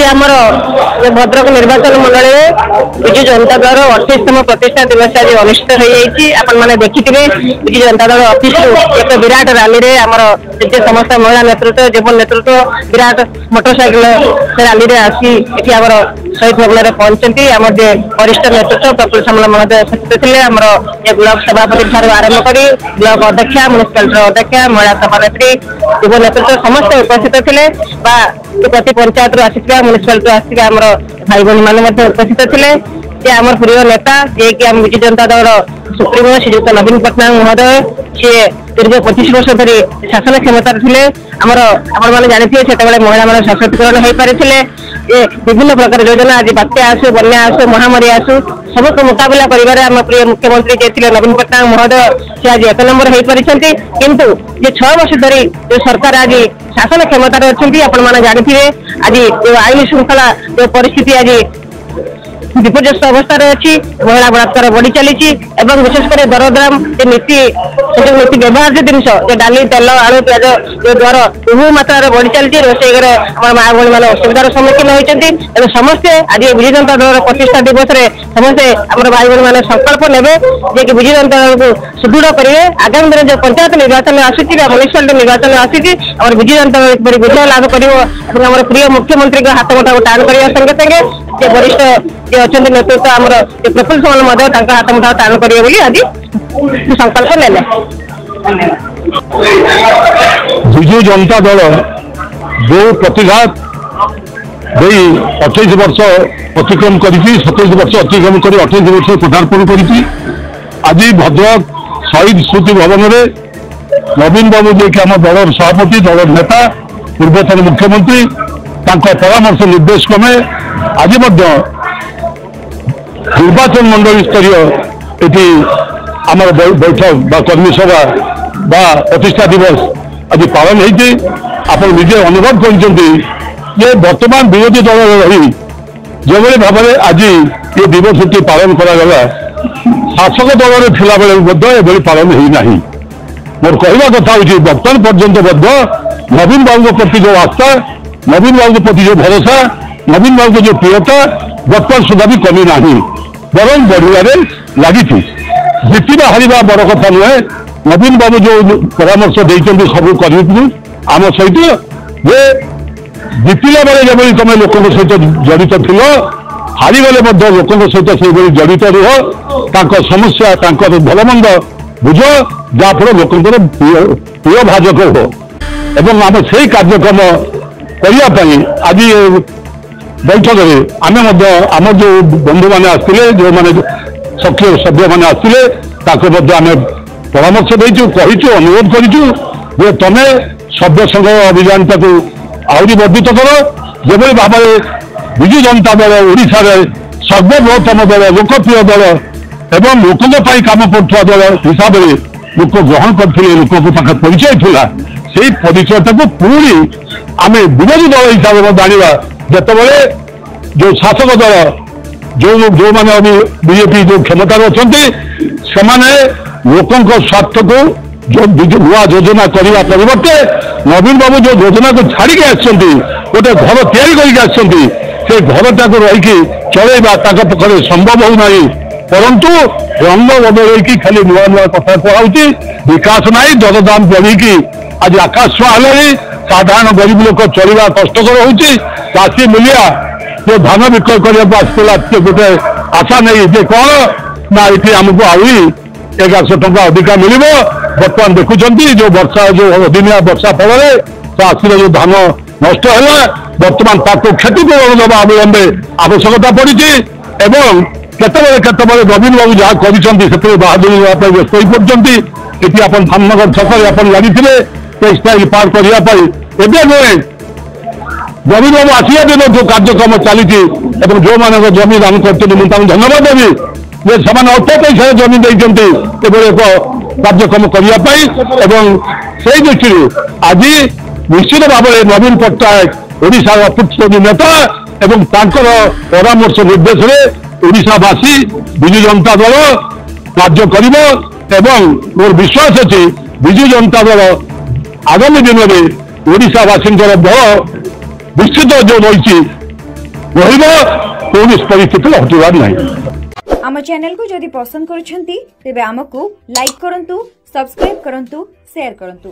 आमर भद्रक निर्वाचन मंडल में विजु जनता दल 28तम प्रतिष्ठा दिवस आज अनुष्ठित हो मैंने देखिए विजु जनता दल ऑफिस एक विराट रैली रे आमर जिते समस्त महिला नेतृत्व जीवन नेतृत्व विराट मोटरसाइकिल रैली रे आसी ये आमर शहीद भवन में पहुंचती आम जे वरिष्ठ नेतृत्व प्रफुल्ल सामल महोदय उपस्थित थे आमर ब्लॉक सभापति ठार आरंभ कर ब्लॉक अध्यक्षा म्युनिसिपालिटी अध्यक्षा महिला सभानेत्री युव नेतृत्व समस्त उपस्थित थे प्रति पंचायत आसी म्युनिसिपालिटी आसिक आम भाई भाई मैंने उपस्थित थे आम प्रिय नेता जे कि आम विजु जनता दल सुप्रीमो श्रीजुक्त नवीन पट्टनायक महोदय सी दीर्घ 25 वर्ष धरी शासन क्षमतार थे आमर आपने जानते से महिला मान सशक्तिकरण हो पारे विभिन्न प्रकार योजना आज बात्या आसू बन्या आसू महामारी आसू सबको मुकाबला कर प्रिय मुख्यमंत्री जे नवीन पट्टनायक महोदय से आज 1 नंबर हो पारिछंती किंतु जे 6 वर्ष धरी जो सरकार आज शासन क्षमतार अच्छी आपने जानते आज जो आईन श्रृंखला जो परिस्थिति आज विपर्यस्त अवस्था अच्छी महिला बलात्कार बढ़ी चली विशेषकर दरदाम नीति नीति व्यवहार्य जिन डाली तेल आलू प्याज जो दर बहु मात्रा बढ़ी चली रोषे घरे माँ भाई मैंने असुविधार सम्मुखीन होती समस्ते आज विजु जनता दल प्रतिष्ठा दिवस समस्ते आम भाई भाई मैंने संकल्प ने विजु जनता दल को सुदृढ़ करेंगे आगामी दिन जो पंचायत निर्वाचन आसूची म्युनिसिपालिटी निर्वाचन आसूची विजु जनता दल विजय लाभ कर प्रिय मुख्यमंत्री हाथ मुठा टाण करने संगे संगे जे वरिष्ठ जे अच्छा नेतृत्व आम प्रफुल्ल सामल महोदय हाथ मुठा टाण करेंगे आज संकल्प नेले। विजु जनता दल जो प्रतिघात 28 वर्ष अतिक्रम कर 27 वर्ष अतिक्रम कर 28 वर्ष पदार्पण कर आज भद्रक शहीद स्मृति भवन में नवीन बाबू जी कि आम दल सभापति दल नेता पूर्वतन मुख्यमंत्री परामर्श निर्देश क्रमे आज निर्वाचन मंडल स्तरीय ये आम बैठक कर्मी सभा प्रतिष्ठा दिवस आज पालन होती आप निजे अनुभव कर वर्तमान विरोधी दल रही जो भाव में आज ये दिवस टी पालन करागला शासक दल में थिला बेले पालन होना मोर कहवा कथा हूँ बर्तमान पर्यंत नवीन बाबू प्रति जो आस्था नवीन बाबू प्रति जो भरोसा नवीन बाबू जो प्रियता वर्तमान सुधा भी कमी ना बर बढ़िया लगी जीतवा हारिबा बड़ कथा नुहे नवीन बाबू जो परामर्श देते सब कर्मी आम सहित जे जीतला बेले जब तुम लोक सहित जड़ित थिल हारीगले लोक सहित से जड़ित रुह समस्या भलमंद बुझ जहाँफल लोक प्रिय भाजक हो एवं आम से कार्यक्रम करने आज बैठक में आम जो बंधु मैंने आसते जो मैंने सक्रिय सभ्य मैंने आसते आम परामर्श देचु कहीचु अनुरोध करूँ तुम्हें सभ्य संघ अभियान को आहरी वर्धित कर जो भाव में विजु जनता दल ओडिशा सर्वबृहत्तम दल लोकप्रिय दल एवं लोकों काम करुवा दल हिसाब से लोक ग्रहण करते लोक पाखे परिचय था से परिचयटा को पुणी आम विरोधी दल हिसाब से जाना जितेबाला जो शासक दल जो मैंने अभी बीजेपी जो क्षमतार अच्छा से लोकों स्वार्थ को जो नुआ योजना करने परिवर्ते नवीन बाबू जो योजना को छाड़ी आसते गोटे घर से घरटा को रहीकि चलैबा पाखे संभव होना परंतु रंग बदल खाली नुआ नुआ कथा कहूँ विकास ना दरदाम बढ़ी आज आकाश छुआ है साधारण गरीब लोक चलवा कष्टर होती मूलिया जो धान विक्रय करने आसला गोटे आशा नहीं जे कौन ना ये आमको आहरी 1100 टंका अधिका मिल बर्तमान देखुं जो वर्षा जो अदिनिया वर्षा फल आसर जो धान नष्ट है बर्तमान ताको क्षतिपूरण देवा अविलंबे आवश्यकता पड़ी केतबे नवीन बाबू जहाँ कर बहादुरी देवाई व्यस्त हो पड़ती ये आप धामनगर छक आप लगी टेक्सटाइल पार्क करने नुहे नवीन बाबू आसिया दिन जो कार्यक्रम चली जो मान जमी दान करते धन्यवाद देवी जे से अल्प पैसा जमी देते एक कार्यक्रम करने से दृष्टि आज निश्चित भाव में नवीन पट्टनायक ओडिशार अपूर्व नेता एवं परामर्श निर्देश में ओडिशावासी विजु जनता दल कार्य कर मोर विश्वास अच्छी विजु जनता दल आगामी दिन में ओडिशावासी बड़ विस्तृत जो रही ରହିବ, କୌଣସି ପରିସ୍ଥିତିରେ ହଟିବାର ନାହିଁ। आम चैनल को जदि पसंद करुछंती तेबे आमको लाइक करंतु, सब्सक्राइब करंतु, शेयर करंतु।